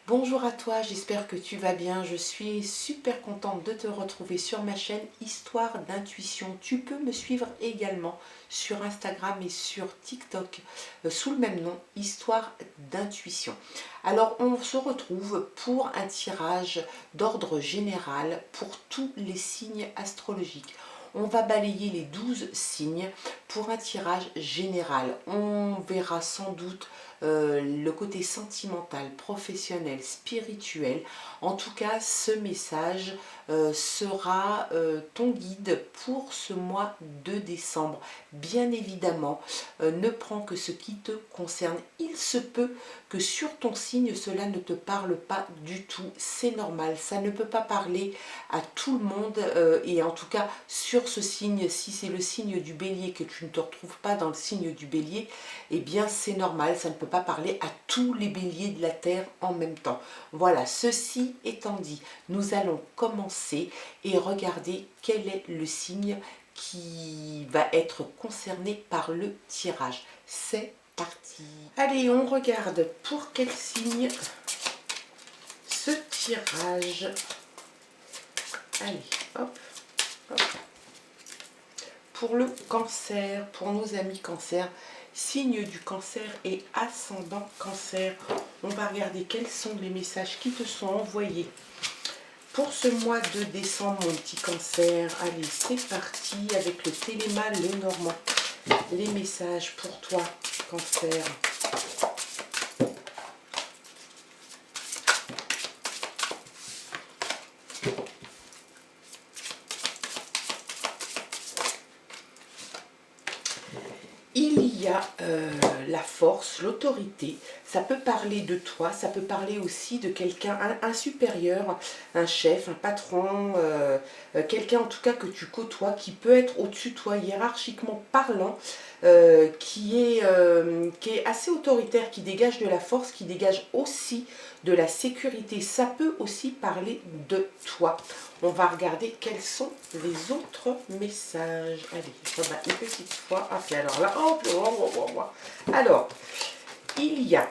Bonjour à toi, j'espère que tu vas bien. Je suis super contente de te retrouver sur ma chaîne Histoire d'intuition. Tu peux me suivre également sur Instagram et sur TikTok sous le même nom, Histoire d'intuition. Alors on se retrouve pour un tirage d'ordre général pour tous les signes astrologiques. On va balayer les 12 signes pour un tirage général. On verra sans doute le côté sentimental, professionnel, spirituel. En tout cas, ce message sera ton guide pour ce mois de décembre. Bien évidemment, ne prends que ce qui te concerne. Il se peut que sur ton signe, cela ne te parle pas du tout. C'est normal, ça ne peut pas parler à tout le monde. Et en tout cas, sur ce signe, si c'est le signe du bélier, que tu ne te retrouves pas dans le signe du bélier, eh bien c'est normal, ça ne peut pas parler à tous les béliers de la Terre en même temps. Voilà, ceci étant dit, nous allons commencer et regarder quel est le signe qui va être concerné par le tirage. C'est parti. Allez, on regarde pour quel signe ce tirage. Allez, hop, hop. Pour le cancer, pour nos amis cancer, signe du cancer et ascendant cancer, on va regarder quels sont les messages qui te sont envoyés pour ce mois de décembre, mon petit cancer. Allez, c'est parti avec le Téléma Lenormand. Les messages pour toi, cancer. Il y a la force, l'autorité, ça peut parler de toi, ça peut parler aussi de quelqu'un, un supérieur, un chef, un patron, quelqu'un en tout cas que tu côtoies, qui peut être au-dessus de toi hiérarchiquement parlant, qui est assez autoritaire, qui dégage de la force, qui dégage aussi de la sécurité. Ça peut aussi parler de toi. On va regarder quels sont les autres messages. Allez, je remets une petite fois. Ah, puis alors là, alors, il y a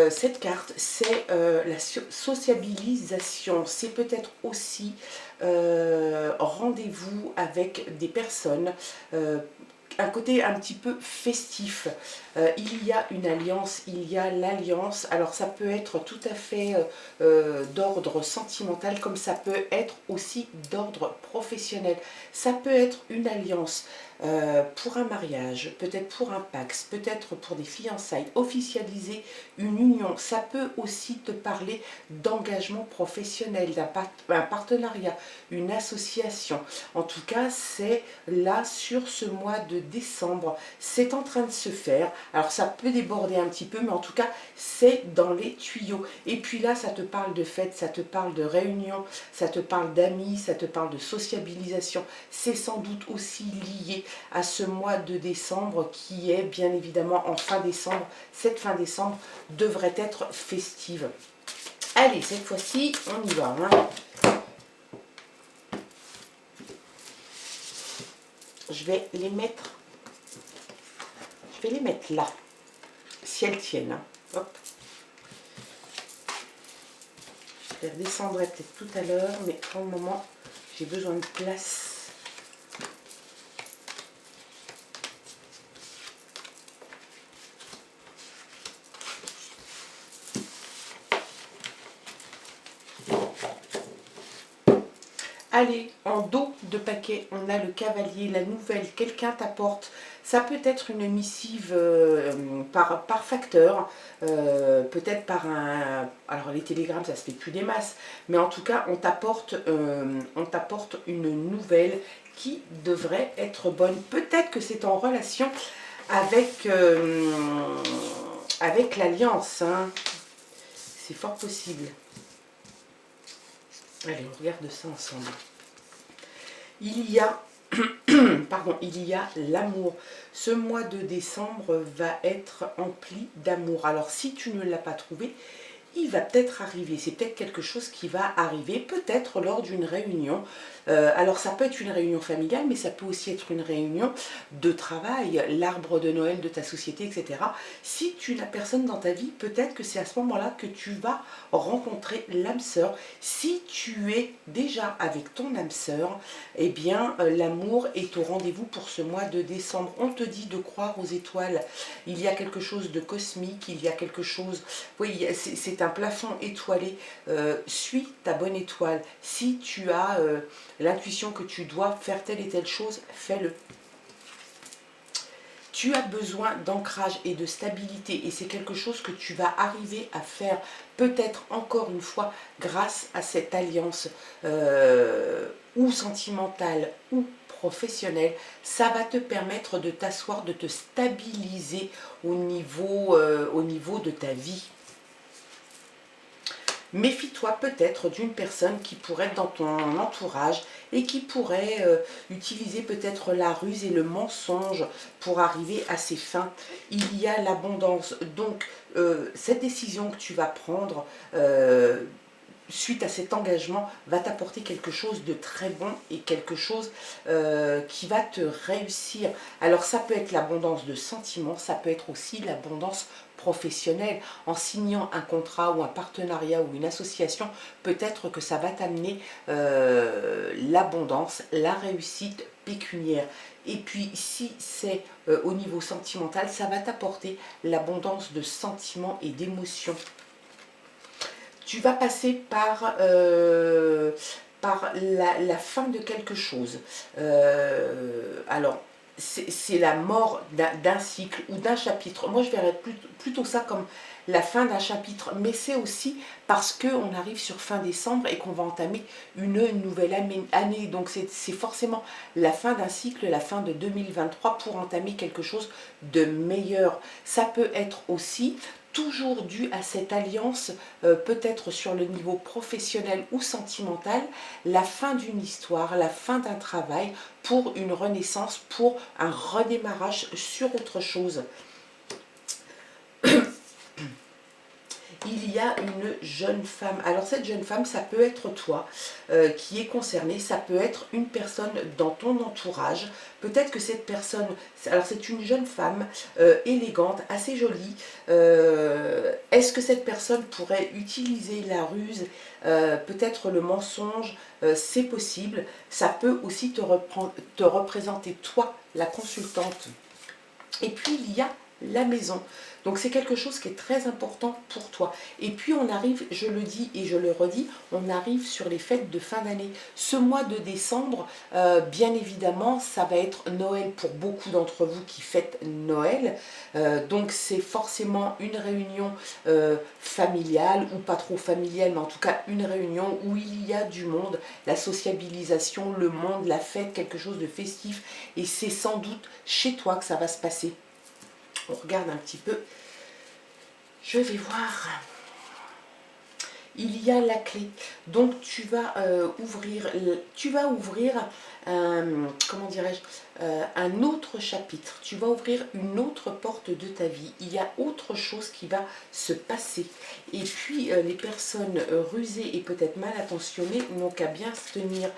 cette carte, c'est la sociabilisation. C'est peut-être aussi rendez-vous avec des personnes, un côté un petit peu festif. Il y a une alliance, il y a l'alliance. Alors ça peut être tout à fait d'ordre sentimental, comme ça peut être aussi d'ordre professionnel. Ça peut être une alliance pour un mariage, peut-être pour un pax, peut-être pour des fiançailles, officialiser une union. Ça peut aussi te parler d'engagement professionnel, d'un partenariat, une association. En tout cas, c'est là sur ce mois de décembre. C'est en train de se faire. Alors ça peut déborder un petit peu, mais en tout cas, c'est dans les tuyaux. Et puis là, ça te parle de fête, ça te parle de réunion, ça te parle d'amis, ça te parle de sociabilisation. C'est sans doute aussi lié à ce mois de décembre qui est bien évidemment en fin décembre. Cette fin décembre devrait être festive. Allez, cette fois-ci, on y va. Je vais les mettre là, si elles tiennent. Hop. Je les redescendrai peut-être tout à l'heure, mais pour le moment, j'ai besoin de place. Allez, en dos de paquet, on a le cavalier, la nouvelle, quelqu'un t'apporte. Ça peut être une missive par facteur, peut-être par un... Alors les télégrammes, ça se fait plus des masses, mais en tout cas, on t'apporte une nouvelle qui devrait être bonne. Peut-être que c'est en relation avec, avec l'alliance, hein. C'est fort possible. Allez, on regarde ça ensemble. Il y a, pardon, il y a l'amour. Ce mois de décembre va être empli d'amour. Alors, si tu ne l'as pas trouvé, il va peut-être arriver, c'est peut-être quelque chose qui va arriver, peut-être lors d'une réunion. Alors ça peut être une réunion familiale, mais ça peut aussi être une réunion de travail, l'arbre de Noël de ta société, etc. Si tu n'as personne dans ta vie, peut-être que c'est à ce moment-là que tu vas rencontrer l'âme sœur. Si tu es déjà avec ton âme sœur, eh bien l'amour est au rendez-vous pour ce mois de décembre. On te dit de croire aux étoiles, il y a quelque chose de cosmique, il y a quelque chose, oui, c'est un plafond étoilé. Suis ta bonne étoile. Si tu as l'intuition que tu dois faire telle et telle chose, fais-le. Tu as besoin d'ancrage et de stabilité et c'est quelque chose que tu vas arriver à faire peut-être encore une fois grâce à cette alliance ou sentimentale ou professionnelle. Ça va te permettre de t'asseoir, de te stabiliser au niveau de ta vie. Méfie-toi peut-être d'une personne qui pourrait être dans ton entourage et qui pourrait utiliser peut-être la ruse et le mensonge pour arriver à ses fins. Il y a l'abondance. Donc, cette décision que tu vas prendre suite à cet engagement va t'apporter quelque chose de très bon et quelque chose qui va te réussir. Alors ça peut être l'abondance de sentiments, ça peut être aussi l'abondance professionnelle. En signant un contrat ou un partenariat ou une association, peut-être que ça va t'amener l'abondance, la réussite pécuniaire. Et puis si c'est au niveau sentimental, ça va t'apporter l'abondance de sentiments et d'émotions. Tu vas passer par la fin de quelque chose. Alors, c'est la mort d'un cycle ou d'un chapitre. Moi, je verrais plutôt ça comme la fin d'un chapitre, mais c'est aussi parce qu'on arrive sur fin décembre et qu'on va entamer une nouvelle année. Donc, c'est forcément la fin d'un cycle, la fin de 2023 pour entamer quelque chose de meilleur. Ça peut être aussi toujours dû à cette alliance, peut-être sur le niveau professionnel ou sentimental, la fin d'une histoire, la fin d'un travail pour une renaissance, pour un redémarrage sur autre chose. Il y a une jeune femme. Alors cette jeune femme, ça peut être toi qui est concernée, ça peut être une personne dans ton entourage. Peut-être que cette personne, alors c'est une jeune femme élégante, assez jolie. Est-ce que cette personne pourrait utiliser la ruse, peut-être le mensonge? C'est possible. Ça peut aussi te représenter toi, la consultante. Et puis il y a la maison. Donc c'est quelque chose qui est très important pour toi. Et puis on arrive, je le dis et je le redis, on arrive sur les fêtes de fin d'année. Ce mois de décembre, bien évidemment, ça va être Noël pour beaucoup d'entre vous qui fêtent Noël. Donc c'est forcément une réunion familiale ou pas trop familiale, mais en tout cas une réunion où il y a du monde, la sociabilisation, le monde, la fête, quelque chose de festif. Et c'est sans doute chez toi que ça va se passer. On regarde un petit peu. Je vais voir. Il y a la clé. Donc tu vas ouvrir comment dirais-je, un autre chapitre. Tu vas ouvrir une autre porte de ta vie. Il y a autre chose qui va se passer. Et puis les personnes rusées et peut-être mal attentionnées n'ont qu'à bien se tenir.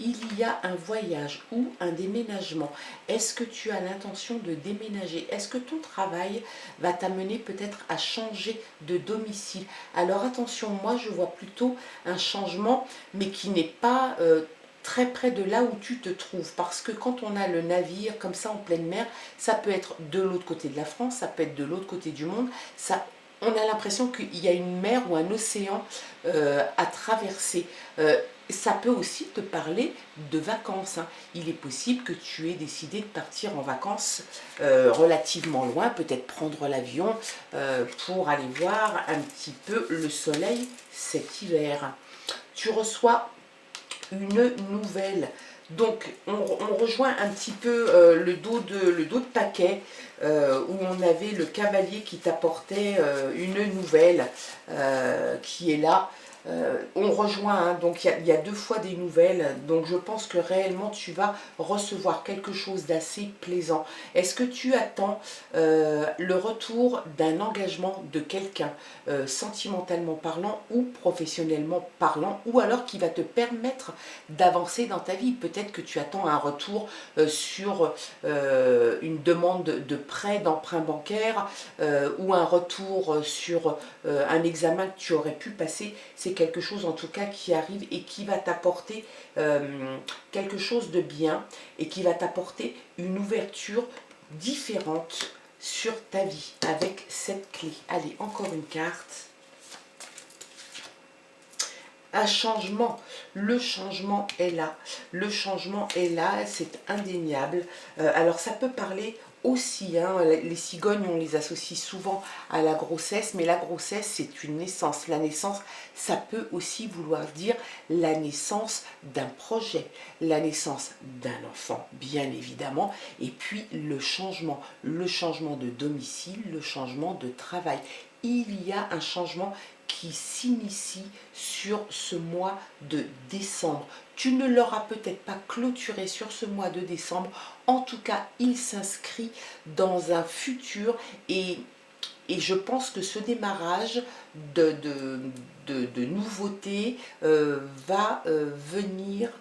Il y a un voyage ou un déménagement. Est-ce que tu as l'intention de déménager? Est-ce que ton travail va t'amener peut-être à changer de domicile? Alors attention, moi je vois plutôt un changement, mais qui n'est pas très près de là où tu te trouves. Parce que quand on a le navire comme ça en pleine mer, ça peut être de l'autre côté de la France, ça peut être de l'autre côté du monde. On a l'impression qu'il y a une mer ou un océan à traverser. Ça peut aussi te parler de vacances. Hein. Il est possible que tu aies décidé de partir en vacances relativement loin, peut-être prendre l'avion pour aller voir un petit peu le soleil cet hiver. Tu reçois une nouvelle. Donc on rejoint un petit peu le dos de paquet où on avait le cavalier qui t'apportait une nouvelle qui est là. on rejoint, hein, donc il y a 2 fois des nouvelles, donc je pense que réellement tu vas recevoir quelque chose d'assez plaisant. Est-ce que tu attends le retour d'un engagement de quelqu'un, sentimentalement parlant ou professionnellement parlant, ou alors qui va te permettre d'avancer dans ta vie? Peut-être que tu attends un retour sur une demande de prêt, d'emprunt bancaire, ou un retour sur un examen que tu aurais pu passer. C'est quelque chose en tout cas qui arrive et qui va t'apporter quelque chose de bien et qui va t'apporter une ouverture différente sur ta vie avec cette clé. Allez, encore une carte. Un changement, le changement est là, le changement est là, c'est indéniable. Alors ça peut parler aussi, hein, les cigognes on les associe souvent à la grossesse, mais la grossesse c'est une naissance. La naissance ça peut aussi vouloir dire la naissance d'un projet, la naissance d'un enfant bien évidemment, et puis le changement de domicile, le changement de travail. Il y a un changement qui s'initie sur ce mois de décembre. Tu ne l'auras peut-être pas clôturé sur ce mois de décembre. En tout cas, il s'inscrit dans un futur et je pense que ce démarrage de nouveautés va venir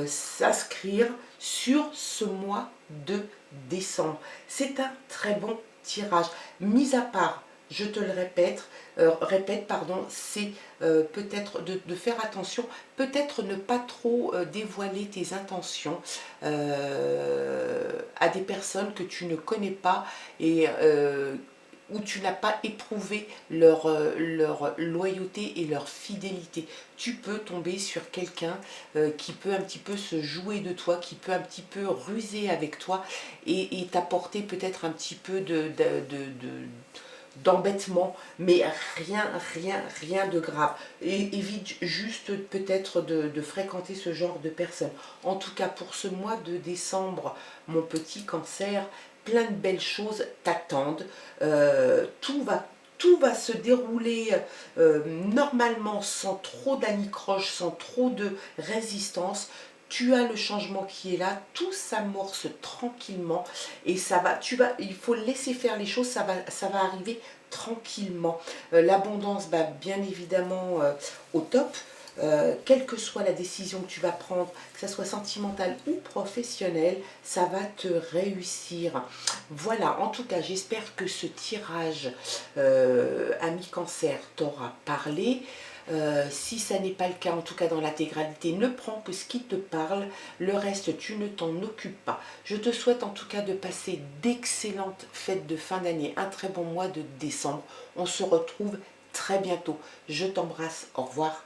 s'inscrire sur ce mois de décembre. C'est un très bon tirage. Mis à part, je te le répète, pardon, c'est peut-être de faire attention, peut-être ne pas trop dévoiler tes intentions à des personnes que tu ne connais pas et où tu n'as pas éprouvé leur loyauté et leur fidélité. Tu peux tomber sur quelqu'un qui peut un petit peu se jouer de toi, qui peut un petit peu ruser avec toi et t'apporter peut-être un petit peu d'embêtement, mais rien de grave. Et évite juste peut-être de fréquenter ce genre de personnes. En tout cas, pour ce mois de décembre, mon petit cancer, plein de belles choses t'attendent. Tout va se dérouler normalement sans trop d'anicroche, sans trop de résistance. Tu as le changement qui est là, tout s'amorce tranquillement et il faut laisser faire les choses, ça va arriver tranquillement. L'abondance, bien évidemment au top. Quelle que soit la décision que tu vas prendre, que ce soit sentimentale ou professionnelle, ça va te réussir. Voilà, en tout cas, j'espère que ce tirage ami cancer t'aura parlé. Si ça n'est pas le cas, en tout cas dans l'intégralité, ne prends que ce qui te parle, le reste tu ne t'en occupes pas. Je te souhaite en tout cas de passer d'excellentes fêtes de fin d'année, un très bon mois de décembre. On se retrouve très bientôt. Je t'embrasse, au revoir.